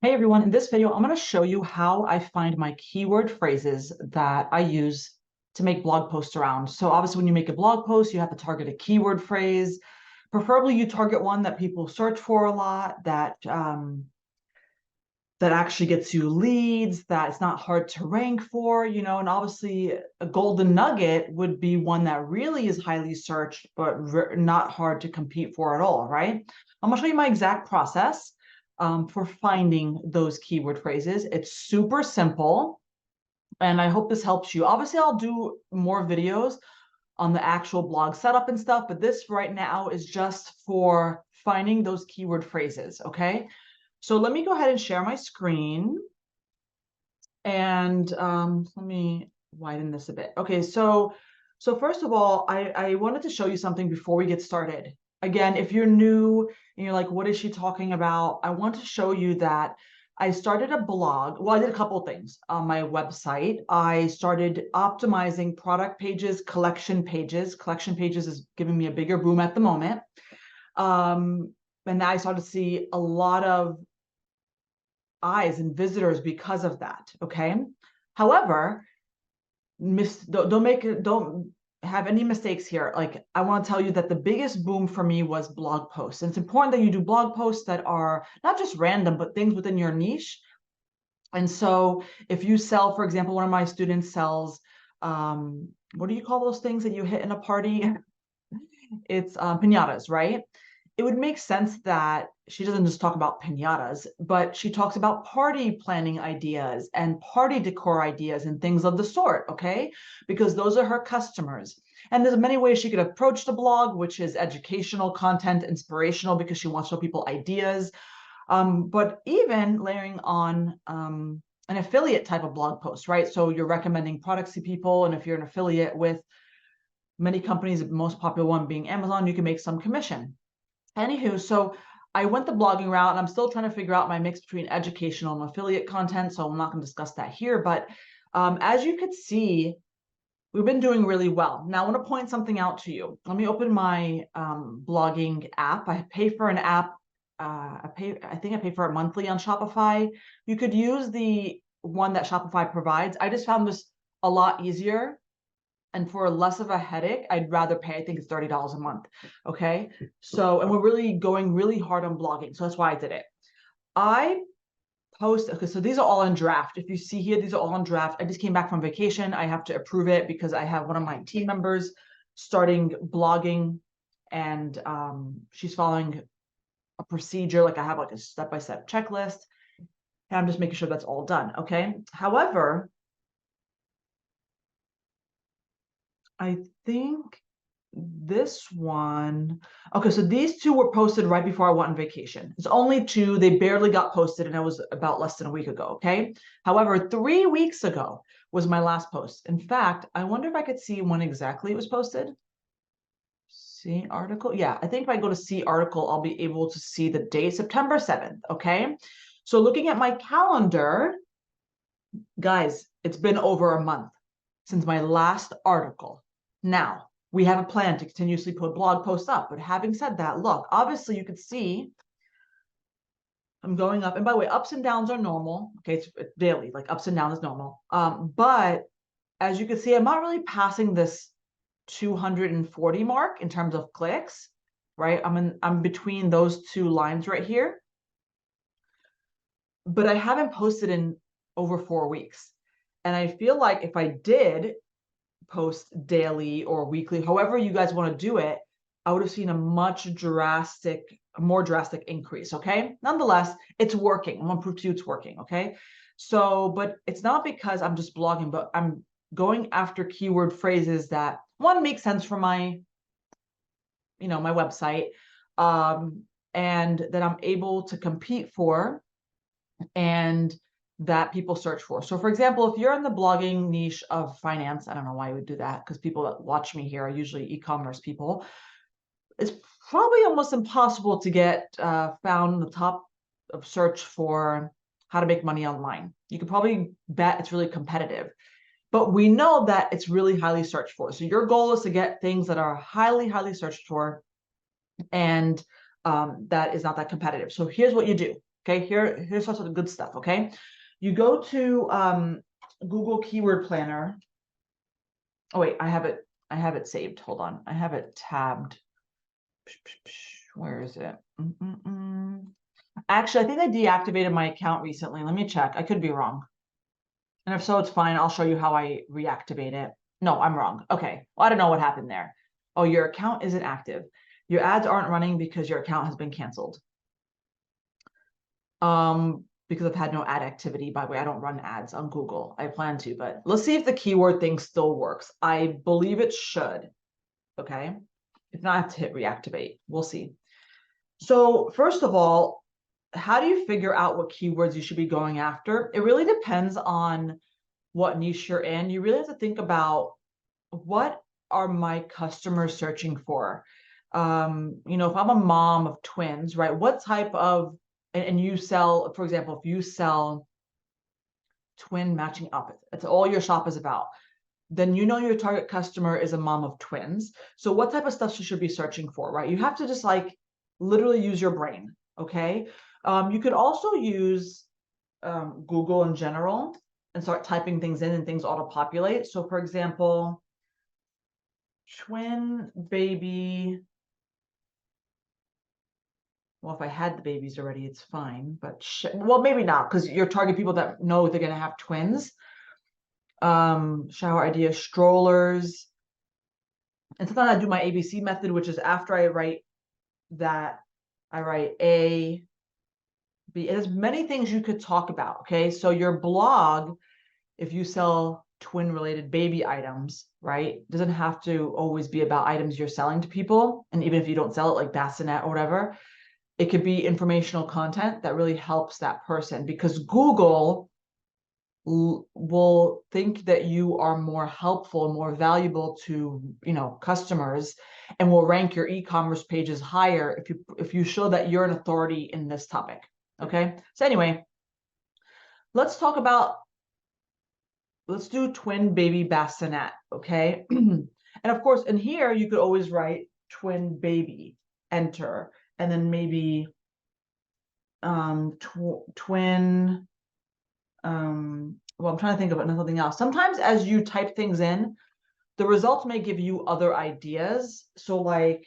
Hey everyone, in this video, I'm going to show you how I find my keyword phrases that I use to make blog posts around. So obviously when you make a blog post, you have to target a keyword phrase. Preferably you target one that people search for a lot, that actually gets you leads, that it's not hard to rank for, and obviously a golden nugget would be one that really is highly searched, but not hard to compete for at all, right? I'm gonna show you my exact process for finding those keyword phrases. It's super simple, and I hope this helps you. Obviously, I'll do more videos on the actual blog setup and stuff, but this right now is just for finding those keyword phrases, okay? So let me go ahead and share my screen. And let me widen this a bit. Okay, so first of all, I wanted to show you something before we get started. Again, if you're new and you're like, what is she talking about? I want to show you that I started a blog. Well, I did a couple of things on my website. I started optimizing product pages, collection pages. Collection pages is giving me a bigger boom at the moment. And I started to see a lot of eyes and visitors because of that. Okay. However, don't have any mistakes here. Like, I want to tell you that the biggest boom for me was blog posts. And it's important that you do blog posts that are not just random, but things within your niche. And so if you sell, for example, one of my students sells, what do you call those things that you hit in a party? It's piñatas, right? It would make sense that she doesn't just talk about piñatas, but she talks about party planning ideas and party decor ideas and things of the sort, okay? Because those are her customers. And there's many ways she could approach the blog, which is educational content, inspirational, because she wants to show people ideas. But even layering on an affiliate type of blog post, right? So you're recommending products to people, and if you're an affiliate with many companies, the most popular one being Amazon, you can make some commission. Anywho, so I went the blogging route, and I'm still trying to figure out my mix between educational and affiliate content, so I'm not going to discuss that here. But as you could see, we've been doing really well. Now, I want to point something out to you. Let me open my blogging app. I pay for an app. I think I pay for it monthly on Shopify. You could use the one that Shopify provides. I just found this a lot easier. And for less of a headache, I'd rather pay, I think it's $30 a month. Okay. So, and we're really going really hard on blogging. So that's why I did it. I post, okay, so these are all in draft. If you see here, these are all in draft. I just came back from vacation. I have to approve it because I have one of my team members starting blogging, and she's following a procedure. Like, I have like a step-by-step checklist, and I'm just making sure that's all done. Okay. However, I think this one, okay, so these two were posted right before I went on vacation. It's only two. They barely got posted, and it was about less than a week ago. Okay. However, 3 weeks ago was my last post. In fact, I wonder if I could see when exactly it was posted. See article. Yeah, I think if I go to see article, I'll be able to see the date, September 7th. Okay. So looking at my calendar, guys, it's been over a month since my last article. Now, we have a plan to continuously put blog posts up. But having said that, look, obviously you could see I'm going up. And by the way, ups and downs are normal. Okay, it's daily, like ups and downs is normal. But as you can see, I'm not really passing this 240 mark in terms of clicks, right? I'm between those two lines right here. But I haven't posted in over 4 weeks. And I feel like if I did post daily or weekly, however you guys want to do it, I would have seen a more drastic increase. Okay. Nonetheless, it's working. I'm going to prove to you it's working. Okay. So, but it's not because I'm just blogging, but I'm going after keyword phrases that, one, make sense for my website, and that I'm able to compete for, and that people search for. So for example, if you're in the blogging niche of finance, I don't know why I would do that, because people that watch me here are usually e-commerce people. It's probably almost impossible to get found in the top of search for how to make money online. You could probably bet it's really competitive, but we know that it's really highly searched for. So your goal is to get things that are highly, highly searched for, and that is not that competitive. So here's what you do. Okay, here's some of the good stuff. Okay, you go to Google Keyword Planner. Oh wait, I have it saved. Hold on, I have it tabbed. Where is it? Actually, I think I deactivated my account recently. Let me check. I could be wrong. And if so, it's fine. I'll show you how I reactivate it. No, I'm wrong. Okay. Well, I don't know what happened there. Oh, your account isn't active. Your ads aren't running because your account has been canceled. Because I've had no ad activity. By the way, I don't run ads on Google. I plan to, but let's see if the keyword thing still works. I believe it should. Okay. If not, I have to hit reactivate. We'll see. So first of all, how do you figure out what keywords you should be going after? It really depends on what niche you're in. You really have to think about, what are my customers searching for? You know, if I'm a mom of twins, right? What type of, and you sell, for example, if you sell twin matching outfits, that's all your shop is about, then you know your target customer is a mom of twins. So what type of stuff you should be searching for, right? You have to just like literally use your brain, okay? You could also use Google in general and start typing things in and things auto-populate. So for example, twin baby. Well, if I had the babies already, it's fine, but well, maybe not, because you're targeting people that know they're going to have twins. Shower idea, strollers. And sometimes I do my ABC method, which is after I write that, I write A, B. There's many things you could talk about. Okay. So your blog, if you sell twin related baby items, right, doesn't have to always be about items you're selling to people. And even if you don't sell it, like bassinet or whatever, it could be informational content that really helps that person, because Google will think that you are more helpful and more valuable to, you know, customers, and will rank your e-commerce pages higher if you show that you're an authority in this topic. Okay. So anyway, let's do twin baby bassinet. Okay. And of course, in here, you could always write twin baby, enter, and then maybe twin, well, I'm trying to think of something else. Sometimes as you type things in, the results may give you other ideas. So like,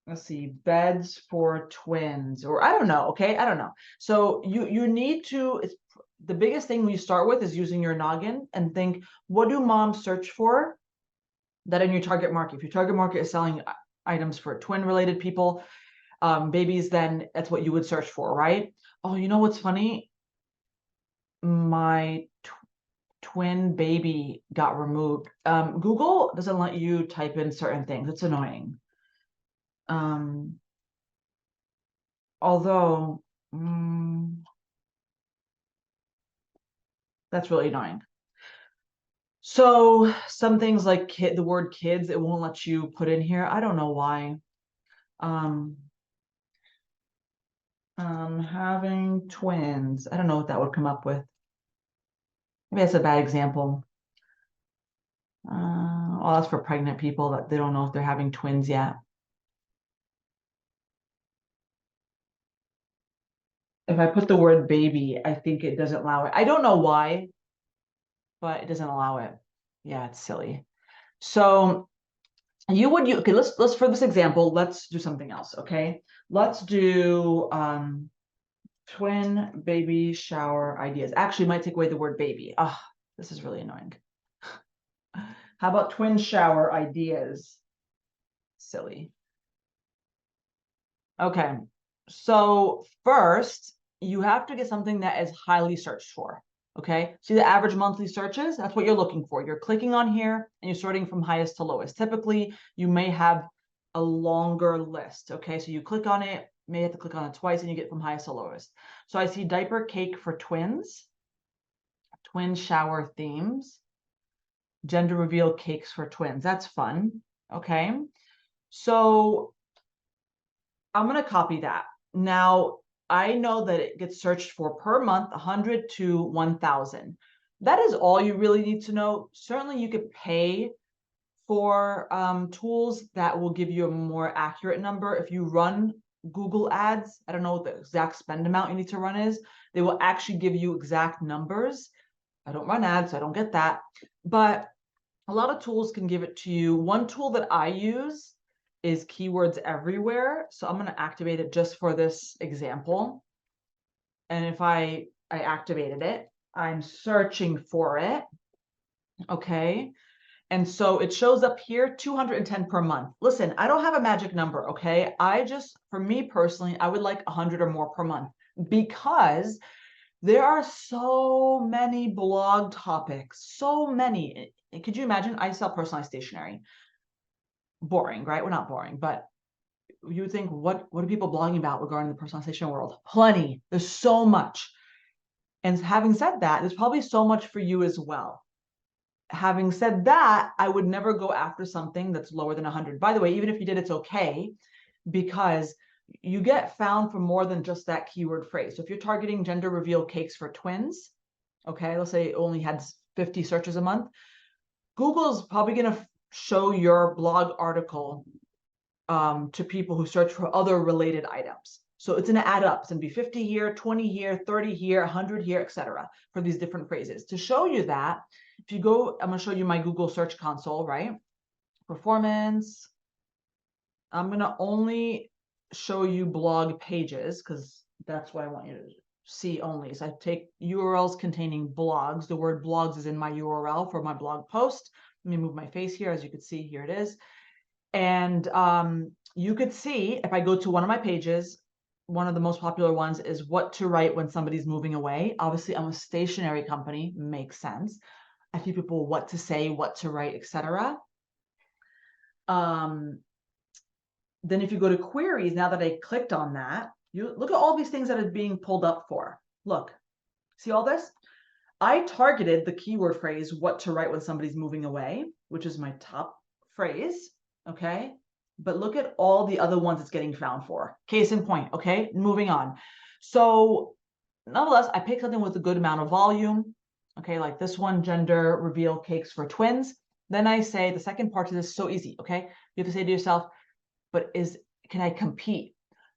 let's see, beds for twins, or I don't know. Okay. I don't know. So you need to, the biggest thing we start with is using your noggin and think, what do moms search for that in your target market? If your target market is selling items for twin related people, babies, then that's what you would search for, right? Oh, you know what's funny? My twin baby got removed. Google doesn't let you type in certain things. It's annoying. Although, that's really annoying. So some things like the word kids, it won't let you put in here. I don't know why. Having twins. I don't know what that would come up with. Maybe that's a bad example. Well, that's for pregnant people that they don't know if they're having twins yet. If I put the word baby, I think it doesn't allow it. I don't know why, but it doesn't allow it. Yeah, it's silly. So okay, let's for this example, let's do something else. Okay. Let's do twin baby shower ideas. Actually, might take away the word baby. Ah, this is really annoying. How about twin shower ideas? Silly. Okay. So first, you have to get something that is highly searched for. Okay. See the average monthly searches? That's what you're looking for. You're clicking on here and you're sorting from highest to lowest. Typically, you may have a longer list. Okay. So you click on it, may have to click on it twice, and you get from highest to lowest. So I see diaper cake for twins, twin shower themes, gender reveal cakes for twins. That's fun. Okay. So I'm going to copy that. Now, I know that it gets searched for per month, 100 to 1,000. That is all you really need to know. Certainly, you could pay for tools that will give you a more accurate number. If you run Google ads, I don't know what the exact spend amount you need to run is. They will actually give you exact numbers. I don't run ads, so I don't get that. But a lot of tools can give it to you. One tool that I use is Keywords Everywhere. So I'm going to activate it just for this example. And if I activated it, I'm searching for it. Okay. And so it shows up here, 210 per month. Listen, I don't have a magic number, okay? For me personally, I would like 100 or more per month because there are so many blog topics, so many. Could you imagine? I sell personalized stationery. Boring, right? Well, not boring, but you would think, what are people blogging about regarding the personalized stationery world? Plenty. There's so much. And having said that, there's probably so much for you as well. Having said that, I would never go after something that's lower than 100. By the way, even if you did, it's okay, because you get found for more than just that keyword phrase. So if you're targeting gender reveal cakes for twins, okay, let's say it only had 50 searches a month, Google's probably going to show your blog article to people who search for other related items. So it's going to add up. It's going to be 50 here, 20 here, 30 here, 100 here, etc. for these different phrases. To show you that, if you go, I'm going to show you my Google Search Console, right? Performance. I'm going to only show you blog pages because that's what I want you to see only. So I take URLs containing blogs. The word blogs is in my URL for my blog post. Let me move my face here. As you can see, here it is. And you could see if I go to one of my pages, one of the most popular ones is what to write when somebody's moving away. Obviously, I'm a stationery company, makes sense. I teach people what to say, what to write, etc. Then if you go to queries, now that I clicked on that, you look at all these things that are being pulled up for. Look, see all this? I targeted the keyword phrase, what to write when somebody's moving away, which is my top phrase, okay? But look at all the other ones it's getting found for. Case in point, okay? Moving on. So nonetheless, I picked something with a good amount of volume, okay? Like this one, gender reveal cakes for twins. Then I say, the second part of this is so easy, okay? You have to say to yourself, but can I compete?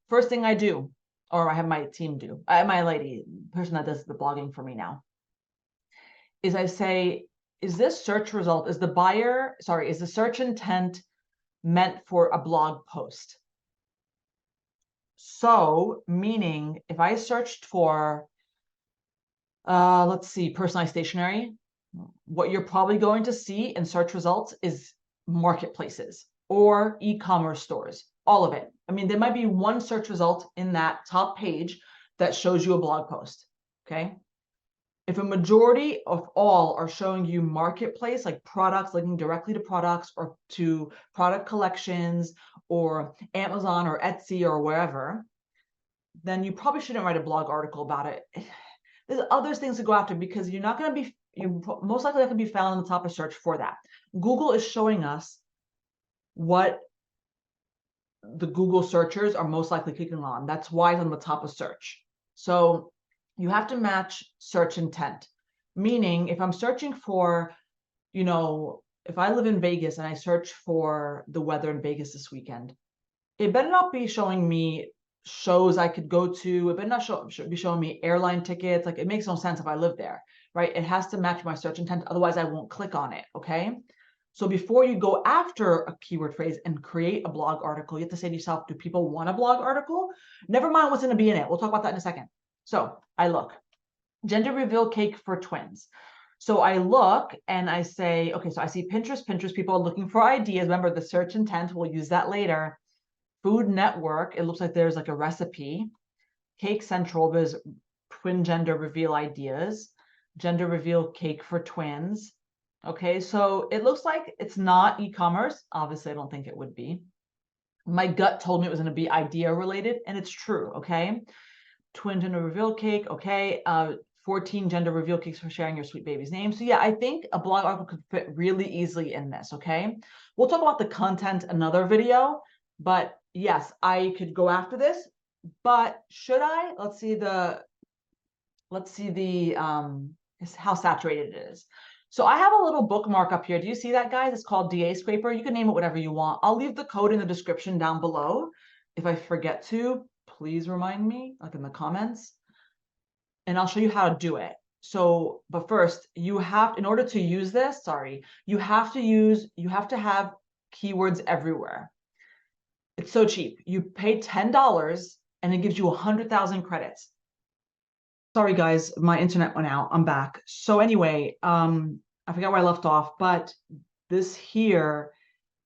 First thing I do, or I have my team do, my lady, person that does the blogging for me now, is I say, is this search result, is the search intent meant for a blog post? So, meaning if I searched for, let's see, personalized stationery, what you're probably going to see in search results is marketplaces or e-commerce stores, all of it. I mean, there might be one search result in that top page that shows you a blog post, okay? If a majority of all are showing you marketplace, like products, linking directly to products or to product collections or Amazon or Etsy or wherever, then you probably shouldn't write a blog article about it. There's other things to go after because you're most likely not going to be found on the top of search for that. Google is showing us what the Google searchers are most likely clicking on. That's why it's on the top of search. So you have to match search intent, meaning if I'm searching for, if I live in Vegas and I search for the weather in Vegas this weekend, it better not be showing me shows I could go to. It better not be showing me airline tickets. Like, it makes no sense if I live there, right? It has to match my search intent. Otherwise, I won't click on it, okay? So before you go after a keyword phrase and create a blog article, you have to say to yourself, do people want a blog article? Never mind what's going to be in it. We'll talk about that in a second. So I look, gender reveal cake for twins. So I look and I say, okay, so I see Pinterest, people are looking for ideas. Remember the search intent, we'll use that later. Food Network, it looks like there's like a recipe. Cake Central, there's twin gender reveal ideas. Gender reveal cake for twins. Okay, so it looks like it's not e-commerce. Obviously, I don't think it would be. My gut told me it was going to be idea related, and it's true, okay? Twin gender reveal cake, okay. 14 gender reveal cakes for sharing your sweet baby's name. So yeah, I think a blog article could fit really easily in this, okay? We'll talk about the content another video, but yes, I could go after this, but should I? Let's see how saturated it is. So I have a little bookmark up here. Do you see that, guys? It's called DA Scraper. You can name it whatever you want. I'll leave the code in the description down below. If I forget to, please remind me, like in the comments, and I'll show you how to do it. So, but first, you have, in order to use this, you have to have keywords everywhere. It's so cheap. You pay $10 and it gives you 100,000 credits. Sorry guys, my internet went out. I'm back. So anyway, I forgot where I left off, but this here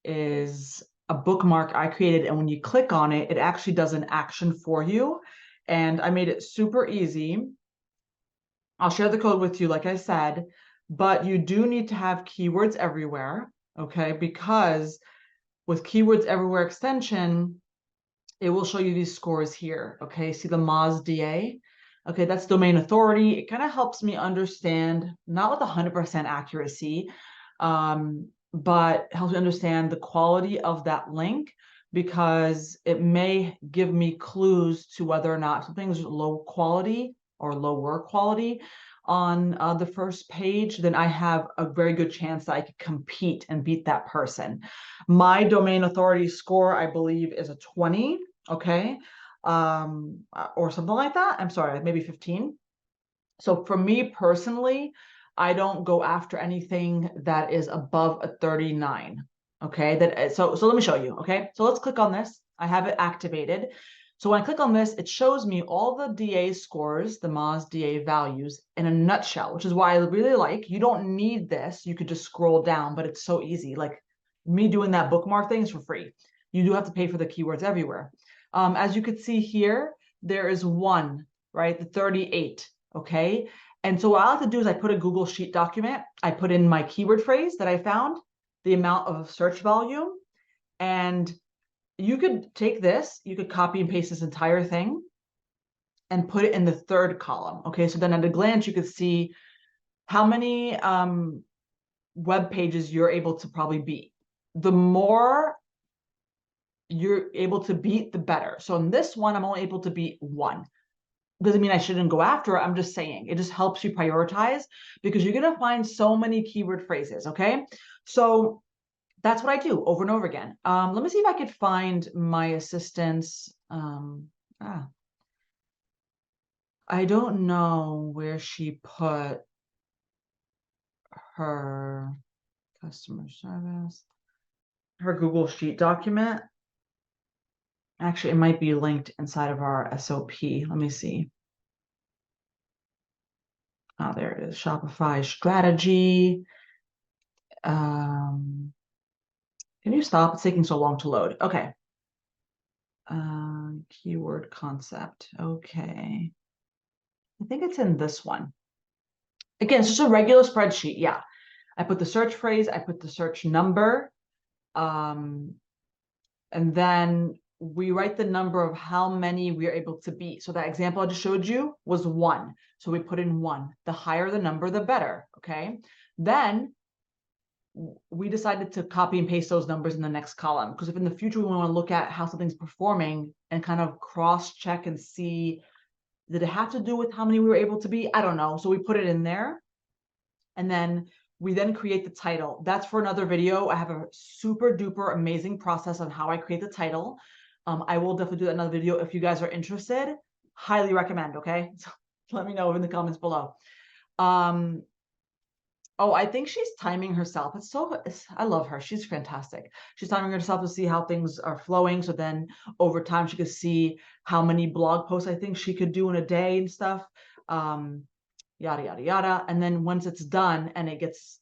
is a bookmark I created, and when you click on it, it actually does an action for you. And I made it super easy. I'll share the code with you, like I said, but you do need to have keywords everywhere, okay? Because with keywords everywhere extension, it will show you these scores here, okay? See the MOZ-DA? Okay, that's domain authority. It kind of helps me understand, not with 100% accuracy, but helps me understand the quality of that link, because it may give me clues to whether or not something's low quality or lower quality on the first page. Then I have a very good chance that I could compete and beat that person. My domain authority score, I believe, is a 20, okay, or something like that. I'm sorry, maybe 15. So for me personally, I don't go after anything that is above a 39. Okay, so let me show you. Okay, so let's click on this. I have it activated. So when I click on this, it shows me all the DA scores, the MOZ-DA values in a nutshell, which is why I really like. You don't need this. You could just scroll down, but it's so easy. Like me doing that bookmark thing is for free. You do have to pay for the keywords everywhere. As you can see here, there is one, right? The 38. Okay. And so what I like to do is I put a Google Sheet document. I put in my keyword phrase that I found, the amount of search volume, and you could take this, you could copy and paste this entire thing and put it in the third column. Okay. So then at a glance, you could see how many web pages you're able to probably beat. The more you're able to beat, the better. So in this one, I'm only able to beat one. Doesn't mean I shouldn't go after it. I'm just saying it just helps you prioritize, because you're going to find so many keyword phrases. Okay. So that's what I do over and over again. Let me see if I could find my assistant's. I don't know where she put her customer service, her Google Sheet document. Actually, it might be linked inside of our SOP. Let me see. Oh, there it is. Shopify strategy. Can you stop? It's taking so long to load. Okay. Keyword concept. Okay. I think it's in this one. Again, it's just a regular spreadsheet. Yeah. I put the search phrase, I put the search number, and then we write the number of how many we are able to beat. So that example I just showed you was 1. So we put in 1. The higher the number, the better. Okay. Then we decided to copy and paste those numbers in the next column, because if in the future we want to look at how something's performing and kind of cross check and see, did it have to do with how many we were able to beat? I don't know. So we put it in there, and then we then create the title. That's for another video. I have a super duper amazing process on how I create the title. I will definitely do another video if you guys are interested. Highly recommend. Okay, so let me know in the comments below. Oh, I think she's timing herself. I love her. She's fantastic. She's timing herself to see how things are flowing. So then over time, she could see how many blog posts I think she could do in a day and stuff. Yada, yada, yada. And then once it's done and it gets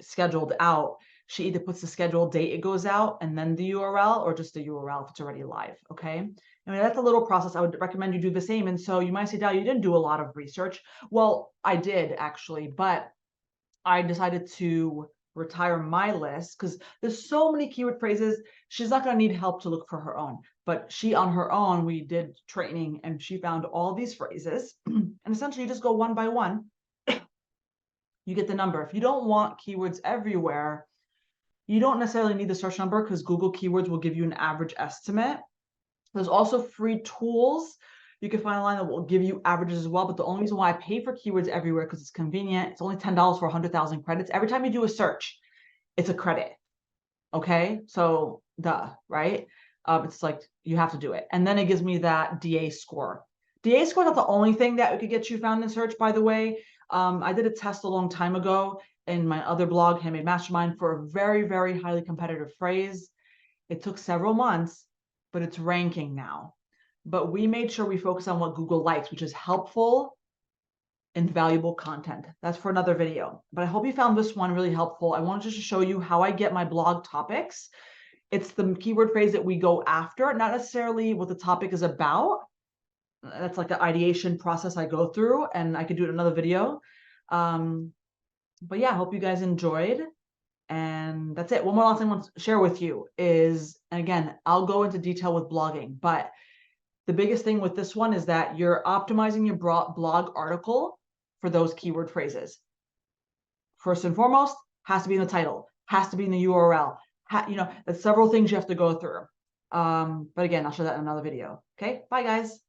scheduled out, she either puts the scheduled date it goes out and then the URL, or just the URL if it's already live. Okay. I mean, that's a little process. I would recommend you do the same. And so you might say, Dal, you didn't do a lot of research. Well, I did actually, but I decided to retire my list because there's so many keyword phrases. She's not going to need help to look for her own, but she on her own, we did training and she found all these phrases and essentially you just go one by one. You get the number. If you don't want keywords everywhere, you don't necessarily need the search number, because Google Keywords will give you an average estimate. There's also free tools you can find online that will give you averages as well. But the only reason why I pay for keywords everywhere, because it's convenient. It's only $10 for 100,000 credits. Every time you do a search, it's a credit. Okay, so duh, right? It's like you have to do it. And then it gives me that DA score. DA score is not the only thing that could get you found in search, by the way. I did a test a long time ago in my other blog, Handmade Mastermind, for a very, very highly competitive phrase. It took several months, but it's ranking now. But we made sure we focus on what Google likes, which is helpful and valuable content. That's for another video. But I hope you found this one really helpful. I wanted just to show you how I get my blog topics. It's the keyword phrase that we go after, not necessarily what the topic is about. That's like the ideation process I go through, and I could do it in another video. But yeah, I hope you guys enjoyed. And that's it. One more last thing I want to share with you is, and again, I'll go into detail with blogging, but the biggest thing with this one is that you're optimizing your blog article for those keyword phrases. First and foremost, has to be in the title, has to be in the URL. There's several things you have to go through. But again, I'll show that in another video. Okay, bye guys.